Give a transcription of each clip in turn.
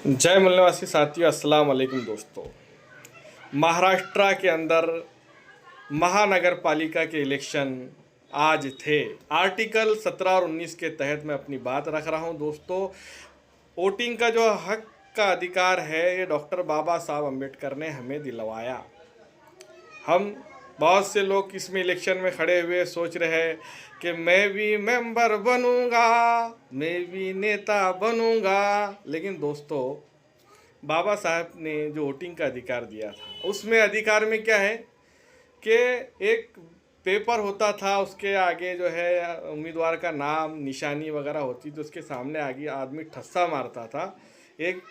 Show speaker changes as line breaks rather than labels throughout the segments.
जय मल्लवासी साथियों, अस्सलाम वालेकुम दोस्तों। महाराष्ट्र के अंदर महानगर पालिका के इलेक्शन आज थे। आर्टिकल 17 और 19 के तहत मैं अपनी बात रख रहा हूं दोस्तों। वोटिंग का जो हक का अधिकार है ये डॉक्टर बाबा साहब अम्बेडकर ने हमें दिलवाया। हम बहुत से लोग इसमें इलेक्शन में खड़े हुए सोच रहे हैं कि मैं भी मेंबर बनूंगा, मैं भी नेता बनूंगा, लेकिन दोस्तों बाबा साहब ने जो वोटिंग का अधिकार दिया था उसमें अधिकार में क्या है कि एक पेपर होता था, उसके आगे जो है उम्मीदवार का नाम निशानी वगैरह होती तो उसके सामने आगे आदमी ठस्सा मारता था, एक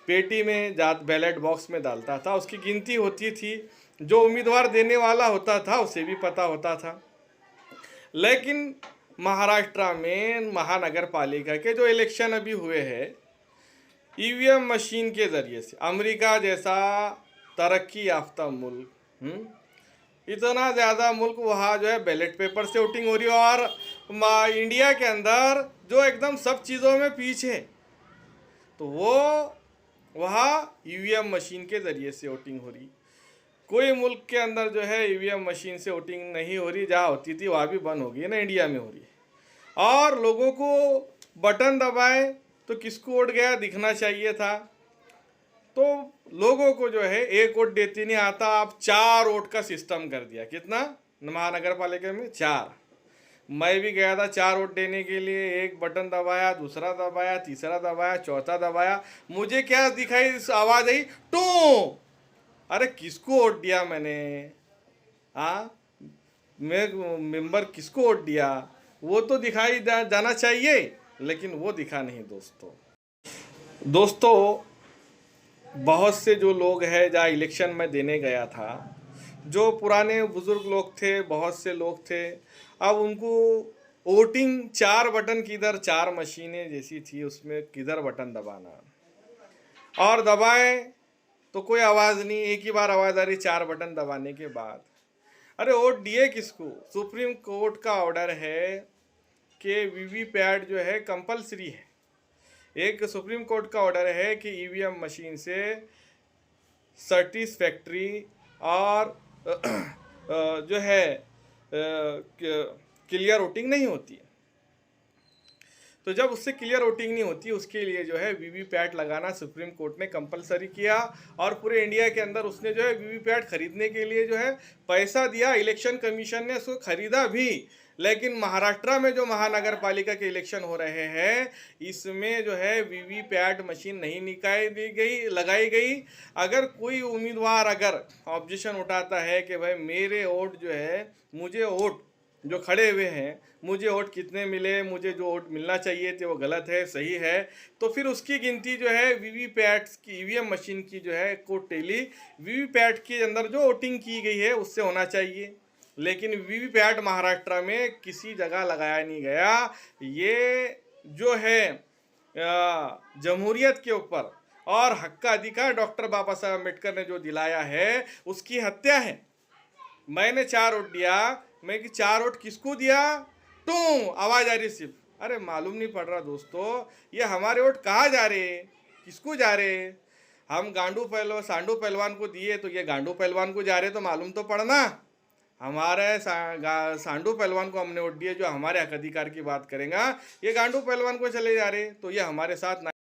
पेटी में जात बैलेट बॉक्स में डालता था, उसकी गिनती होती थी, जो उम्मीदवार देने वाला होता था उसे भी पता होता था। लेकिन महाराष्ट्र में महानगर पालिका के जो इलेक्शन अभी हुए हैं ईवीएम मशीन के ज़रिए से, अमेरिका जैसा तरक्की याफ्ता मुल्क, इतना ज़्यादा मुल्क वहाँ जो है बैलेट पेपर से वोटिंग हो रही है, और इंडिया के अंदर जो एकदम सब चीज़ों में पीछे, तो वो वहाँ ईवीएम मशीन के ज़रिए से वोटिंग हो रही। कोई मुल्क के अंदर जो है ईवीएम मशीन से वोटिंग नहीं हो रही, जहाँ होती थी वहाँ भी बंद हो गई ना, इंडिया में हो रही है। और लोगों को बटन दबाए तो किसको वोट गया दिखना चाहिए था, तो लोगों को जो है एक वोट देते नहीं आता, आप 4 वोट का सिस्टम कर दिया। कितना? महानगर पालिका में 4। मैं भी गया था 4 वोट देने के लिए, एक बटन दबाया, दूसरा दबाया, तीसरा दबाया, चौथा दबाया, मुझे क्या दिखाई, आवाज़ आई टू। अरे किसको वोट दिया मैंने? हाँ, मैं मेंबर किसको वोट दिया वो तो दिखाई जाना चाहिए, लेकिन वो दिखा नहीं दोस्तों। बहुत से जो लोग हैं जहाँ इलेक्शन में देने गया था, जो पुराने बुजुर्ग लोग थे, बहुत से लोग थे, अब उनको वोटिंग 4 बटन किधर, 4 मशीनें जैसी थी उसमें किधर बटन दबाना, और दबाए तो कोई आवाज़ नहीं, एक ही बार आवाज़ आ रही 4 बटन दबाने के बाद। अरे वोट दिए किसको? सुप्रीम कोर्ट का ऑर्डर है कि वीवीपैट जो है कंपलसरी है। एक सुप्रीम कोर्ट का ऑर्डर है कि ईवीएम मशीन से सेटिस्फैक्ट्री और जो है क्लियर वोटिंग नहीं होती है। तो जब उससे क्लियर वोटिंग नहीं होती, उसके लिए जो है वीवीपैट लगाना सुप्रीम कोर्ट ने कंपलसरी किया, और पूरे इंडिया के अंदर उसने जो है वीवीपैट खरीदने के लिए जो है पैसा दिया। इलेक्शन कमीशन ने उसको खरीदा भी, लेकिन महाराष्ट्र में जो महानगर पालिका के इलेक्शन हो रहे हैं इसमें जो है वीवीपैट मशीन नहीं लगाई गई। अगर कोई उम्मीदवार अगर ऑब्जेक्शन उठाता है कि भाई मेरे वोट जो है, मुझे वोट जो खड़े हुए हैं, मुझे वोट कितने मिले, मुझे जो वोट मिलना चाहिए थे वो गलत है, सही है, तो फिर उसकी गिनती जो है वीवीपैट की, ईवीएम मशीन की जो है को टेली वीवीपैट के अंदर जो वोटिंग की गई है उससे होना चाहिए। लेकिन वीवीपैट महाराष्ट्र में किसी जगह लगाया नहीं गया। ये जो है जमहूरियत के ऊपर और हक का अधिकार डॉक्टर बाबा साहब अम्बेडकर ने जो दिलाया है उसकी हत्या है। मैंने 4 वोट दिया, मैं कि 4 वोट किसको दिया? टू आवाज़ आ रही सिर्फ। अरे मालूम नहीं पड़ रहा दोस्तों, ये हमारे वोट कहाँ जा रहे, किसको जा रहे? हम सांडू पहलवान को दिए तो ये गांडू पहलवान को जा रहे, तो मालूम तो पड़ना। हमारे सांडू पहलवान को हमने वोट दिए जो हमारे हक अधिकार की बात करेगा, ये गांडू पहलवान को चले जा रहे, तो ये हमारे साथ